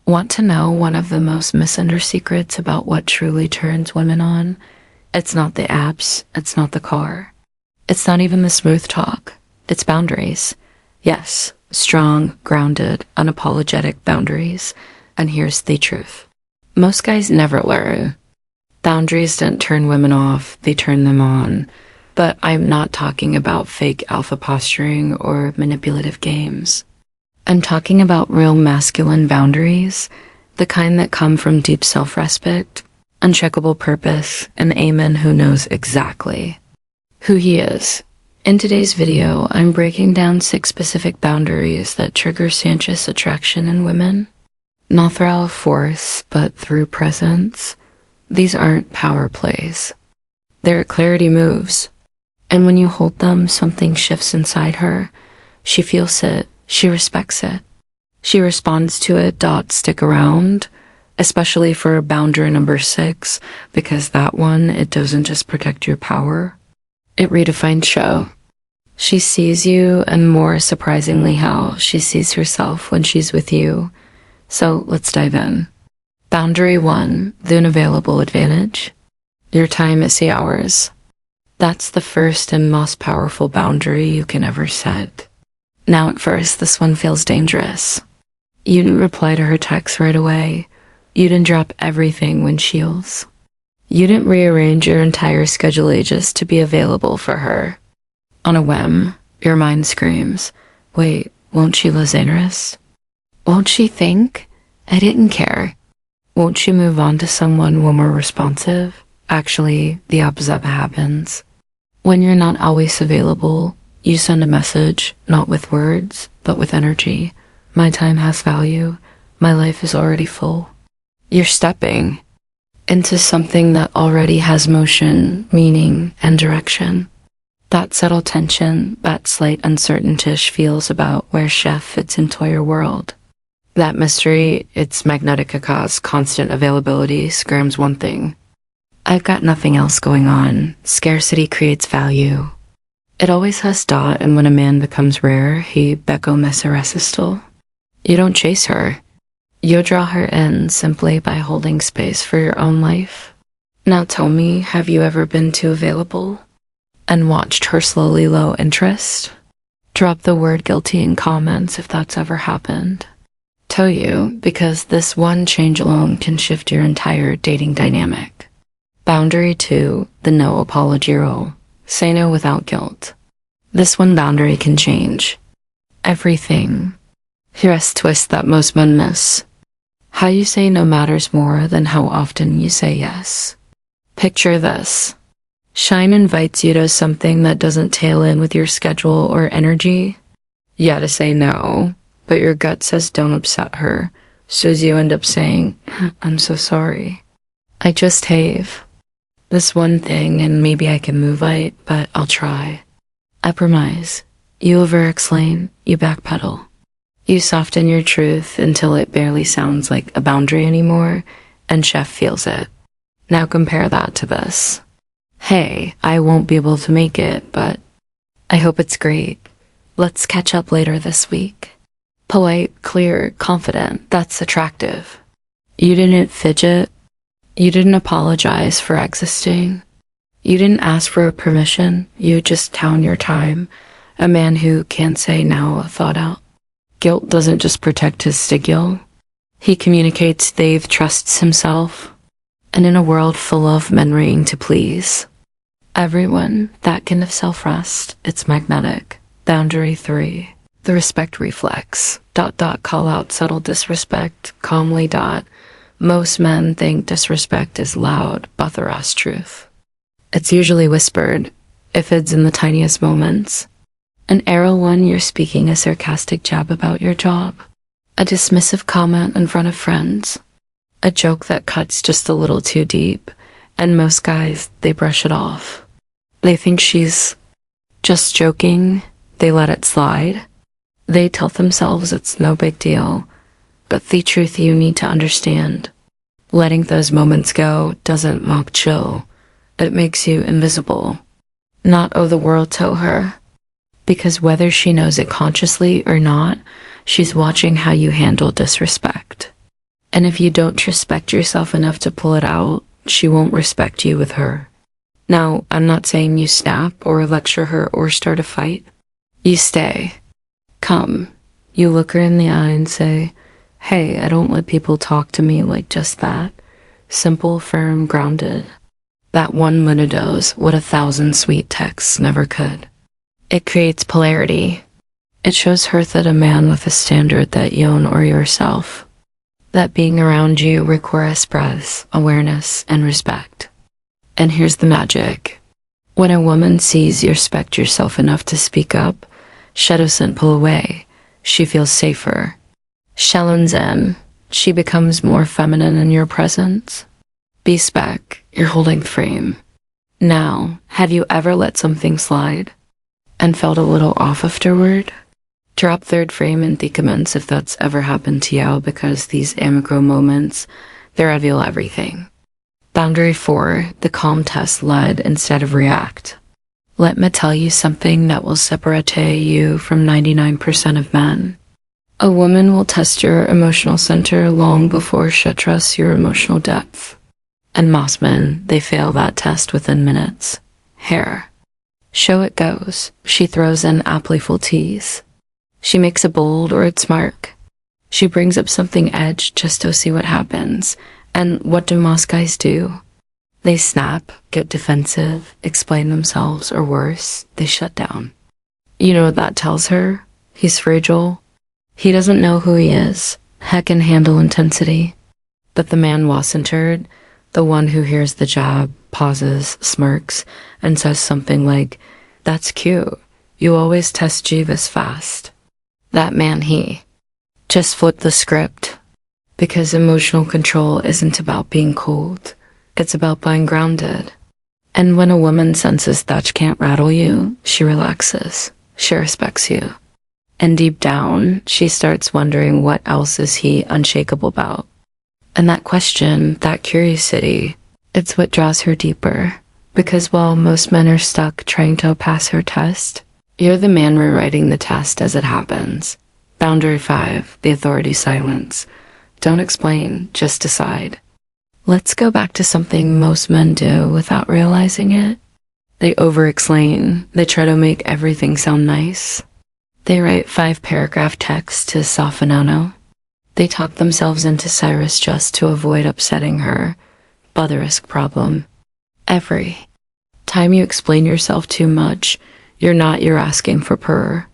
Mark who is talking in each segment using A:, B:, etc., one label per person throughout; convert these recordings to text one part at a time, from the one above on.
A: Want to know one of the most misunderstood secrets about what truly turns women on? It's not the abs, it's not the car. It's not even the smooth talk. It's boundaries. Yes, strong, grounded, unapologetic boundaries. And here's the truth. Most guys never learn. Boundaries don't turn women off, they turn them on. But I'm not talking about fake alpha posturing or manipulative games. I'm talking about real masculine boundaries, the kind that come from deep self-respect, uncheckable purpose, and a man who knows exactly who he is. In today's video, I'm breaking down 6 specific boundaries that trigger sensuous attraction in women. Not through force, but through presence. These aren't power plays. They're clarity moves. And when you hold them, something shifts inside her. She feels it. She respects it. She responds to it. Stick around, especially for boundary number 6, because that one, it doesn't just protect your power. It redefines show. She sees you, and more surprisingly how she sees herself when she's with you. So let's dive in. Boundary 1, the unavailable advantage. Your time is yours. That's the first and most powerful boundary you can ever set. Now at first, this one feels dangerous. You didn't reply to her text right away. You didn't drop everything when she heals. You didn't rearrange your entire schedule just to be available for her. On a whim, your mind screams, wait, won't she lose interest? Won't she think I didn't care? Won't she move on to someone more responsive? Actually, the opposite happens. When you're not always available, you send a message, not with words, but with energy. My time has value. My life is already full. You're stepping into something that already has motion, meaning, and direction. That subtle tension, that slight uncertainty feels about where chef fits into your world. That mystery, its magnetic cause, constant availability, screams one thing. I've got nothing else going on. Scarcity creates value. It always has . And when a man becomes rare, he become irresistible. You don't chase her. You draw her in simply by holding space for your own life. Now tell me, have you ever been too available and watched her slowly low interest? Drop the word guilty in comments if that's ever happened. Tell you, because this one change alone can shift your entire dating dynamic. Boundary 2, the no apology rule. Say no without guilt. This one boundary can change everything. Here's a twist that most men miss. How you say no matters more than how often you say yes. Picture this. Shine invites you to something that doesn't tail in with your schedule or energy. You gotta say no, but your gut says don't upset her, so you end up saying, I'm so sorry. I just have this one thing and maybe I can move it, but I'll try. I promise. You over-explain, you backpedal. You soften your truth until it barely sounds like a boundary anymore, and chef feels it. Now compare that to this. Hey, I won't be able to make it, but I hope it's great. Let's catch up later this week. Polite, clear, confident, that's attractive. You didn't fidget. You didn't apologize for existing. You didn't ask for permission. You just count your time. A man who can't say no thought out. Guilt doesn't just protect his sigil. He communicates Dave trusts himself. And in a world full of men needing to please everyone, that kind of self-rest, it's magnetic. Boundary 3, the respect reflex. Call out subtle disrespect, calmly. Most men think disrespect is loud, but the rest truth. It's usually whispered, if it's in the tiniest moments. An arrow 1, you're speaking a sarcastic jab about your job. A dismissive comment in front of friends. A joke that cuts just a little too deep, and most guys, they brush it off. They think she's just joking, they let it slide. They tell themselves it's no big deal, but the truth you need to understand. Letting those moments go doesn't mock chill, it makes you invisible. Not owe the world to her, because whether she knows it consciously or not, she's watching how you handle disrespect. And if you don't respect yourself enough to pull it out, she won't respect you with her. Now, I'm not saying you snap or lecture her or start a fight. You stay. Come. You look her in the eye and say, hey, I don't let people talk to me like just that. Simple, firm, grounded. That one minute dose, what 1,000 sweet texts never could. It creates polarity. It shows her that a man with a standard that you own or yourself. That being around you requires breath, awareness, and respect. And here's the magic. When a woman sees you respect yourself enough to speak up, she doesn't pull away. She feels safer. Shallows in. She becomes more feminine in your presence. Be spec. You're holding frame. Now, have you ever let something slide and felt a little off afterward? Drop third frame and decommense if that's ever happened to you, because these amicro moments, they reveal everything. Boundary 4, the calm test lead instead of react. Let me tell you something that will separate you from 99% of men. A woman will test your emotional center long before she trusts your emotional depth. And most men, they fail that test within minutes. Hair. Show it goes. She throws in a playful tease. She makes a bold or its mark. She brings up something edge just to see what happens. And what do most guys do? They snap, get defensive, explain themselves, or worse, they shut down. You know what that tells her? He's fragile. He doesn't know who he is. Heck can handle intensity. But the man was-centered, the one who hears the jab, pauses, smirks, and says something like, that's cute. You always test G this fast. That man, he. Just flip the script. Because emotional control isn't about being cold. It's about being grounded. And when a woman senses that she can't rattle you, she relaxes. She respects you. And deep down, she starts wondering what else is he unshakable about. And that question, that curiosity, it's what draws her deeper. Because while most men are stuck trying to pass her test, you're the man rewriting the test as it happens. Boundary 5, the authority silence. Don't explain, just decide. Let's go back to something most men do without realizing it. They over-explain. They try to make everything sound nice. They write 5-paragraph texts to soften Ono. They talk themselves into Cyrus just to avoid upsetting her. But the risk problem. Every time you explain yourself too much, you're asking for purr.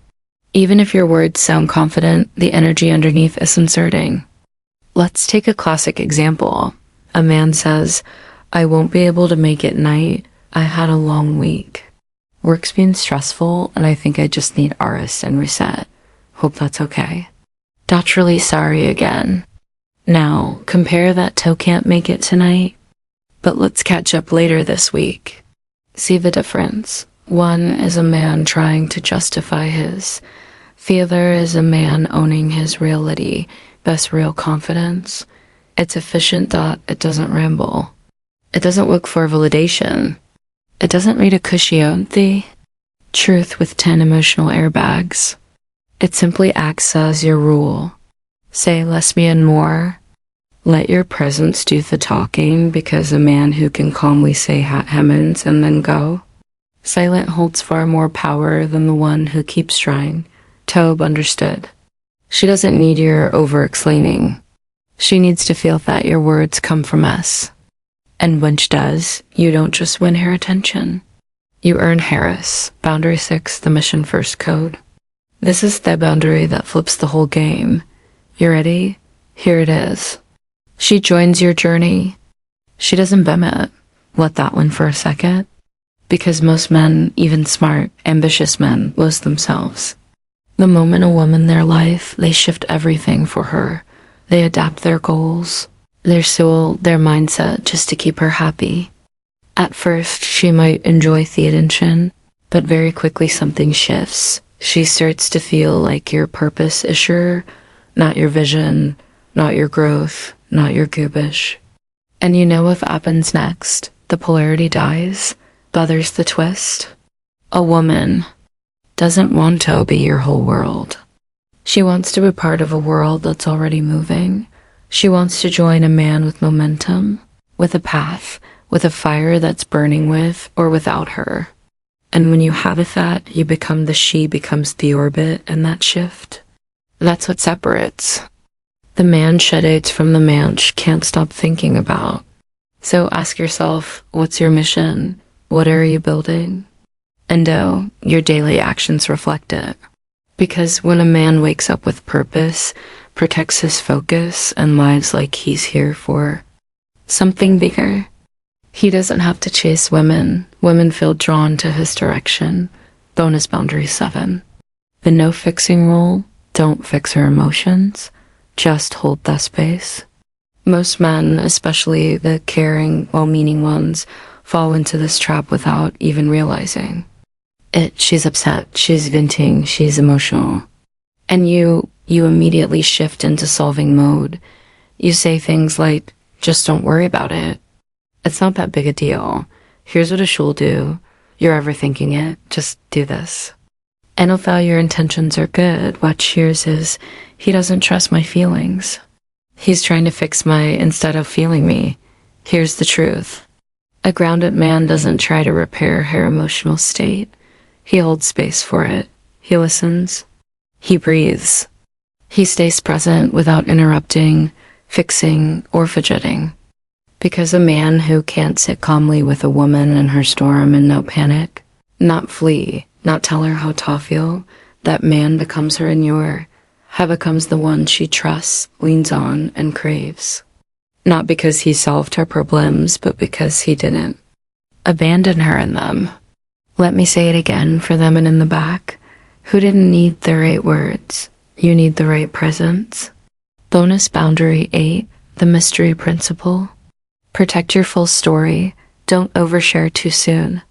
A: Even if your words sound confident, the energy underneath is inserting. Let's take a classic example. A man says, I won't be able to make it night. I had a long week. Work's been stressful, and I think I just need RS and reset. Hope that's okay. That's really sorry again. Now, compare that to can't make it tonight. But let's catch up later this week. See the difference? One is a man trying to justify his. The other is a man owning his reality, best real confidence. It's efficient thought, it doesn't ramble. It doesn't look for validation. It doesn't read a cushy empty truth with 10 emotional airbags. It simply acts as your rule. Say less me and more. Let your presence do the talking, because a man who can calmly say hemmings and then go. Silent holds far more power than the one who keeps trying. Tobe understood. She doesn't need your over-explaining. She needs to feel that your words come from us. And when she does, you don't just win her attention. You earn Harris. Boundary 6, the mission first code. This is the boundary that flips the whole game. You ready? Here it is. She joins your journey. She doesn't bem it. Let that one for a second. Because most men, even smart, ambitious men, lose themselves. The moment a woman in their life, they shift everything for her. They adapt their goals, their soul, their mindset just to keep her happy. At first, she might enjoy the attention, but very quickly something shifts. She starts to feel like your purpose is sure, not your vision, not your growth, not your goobish. And you know what happens next? The polarity dies, but there's the twist. A woman doesn't want to be your whole world. She wants to be part of a world that's already moving. She wants to join a man with momentum, with a path, with a fire that's burning with or without her. And when you have that, you become the she becomes the orbit in that shift. That's what separates. The man sheddates from the man she can't stop thinking about. So ask yourself, what's your mission? What are you building? And your daily actions reflect it. Because when a man wakes up with purpose, protects his focus, and lives like he's here for something bigger, he doesn't have to chase women. Women feel drawn to his direction. Bonus boundary 7. The no fixing rule: don't fix her emotions. Just hold that space. Most men, especially the caring, well-meaning ones, fall into this trap without even realizing it. She's upset, she's venting, she's emotional. And you immediately shift into solving mode. You say things like, just don't worry about it. It's not that big a deal. Here's what she'll do. You're overthinking it. Just do this. And although your intentions are good, what cheers is, he doesn't trust my feelings. He's trying to fix my instead of feeling me. Here's the truth. A grounded man doesn't try to repair her emotional state. He holds space for it. He listens. He breathes. He stays present without interrupting, fixing, or fidgeting. Because a man who can't sit calmly with a woman in her storm and no panic, not flee, not tell her how to feel, that man becomes her ignore, becomes the one she trusts, leans on, and craves. Not because he solved her problems, but because he didn't abandon her in them. Let me say it again for them and in the back. Who didn't need the right words? You need the right presence. Bonus boundary 8, the mystery principle. Protect your full story. Don't overshare too soon.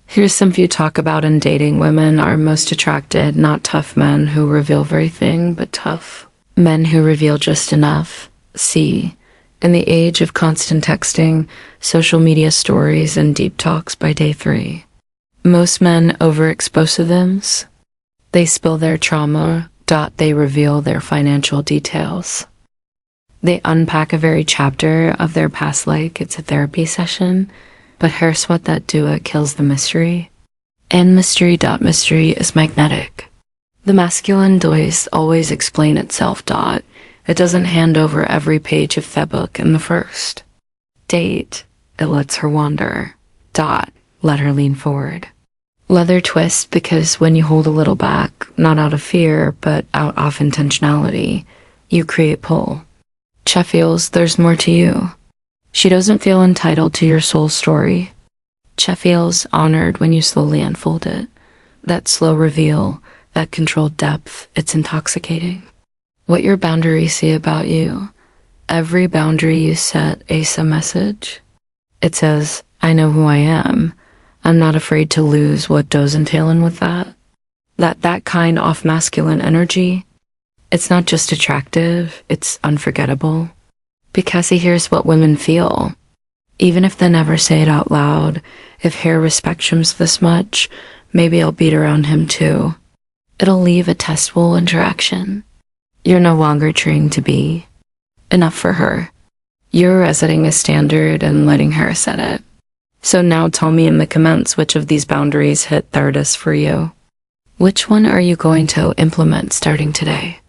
A: Here's some few talk about in dating. Women are most attracted, not tough men who reveal everything, but tough men who reveal just enough. See, in the age of constant texting, social media stories, and deep talks by day 3, most men overexpose to them. They spill their trauma. They reveal their financial details. They unpack a very chapter of their past like it's a therapy session, but here's what that do: it kills the mystery. And mystery is magnetic. The masculine does always explain itself. It doesn't hand over every page of the book in the first date. It lets her wander. Let her lean forward. Leather twist, because when you hold a little back, not out of fear, but out of intentionality, you create pull. Che feels there's more to you. She doesn't feel entitled to your soul story. Che feels honored when you slowly unfold it. That slow reveal, that controlled depth, it's intoxicating. What your boundaries say about you. Every boundary you set is a message. It says, I know who I am. I'm not afraid to lose what does entail in with that. That kind of masculine energy, it's not just attractive, it's unforgettable. Because he hears what women feel. Even if they never say it out loud, if Hare respects him this much, maybe I'll beat around him too. It'll leave a testable interaction. You're no longer trained to be enough for her. You're setting a standard and letting her set it. So now tell me in the comments which of these boundaries hit hardest for you. Which one are you going to implement starting today?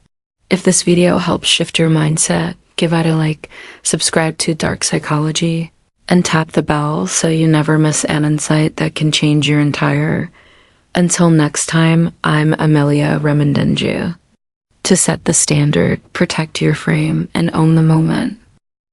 A: If this video helps shift your mindset, give it a like, subscribe to Dark Psychology, and tap the bell so you never miss an insight that can change your entire. Until next time, I'm Amelia Remendinju. To set the standard, protect your frame, and own the moment.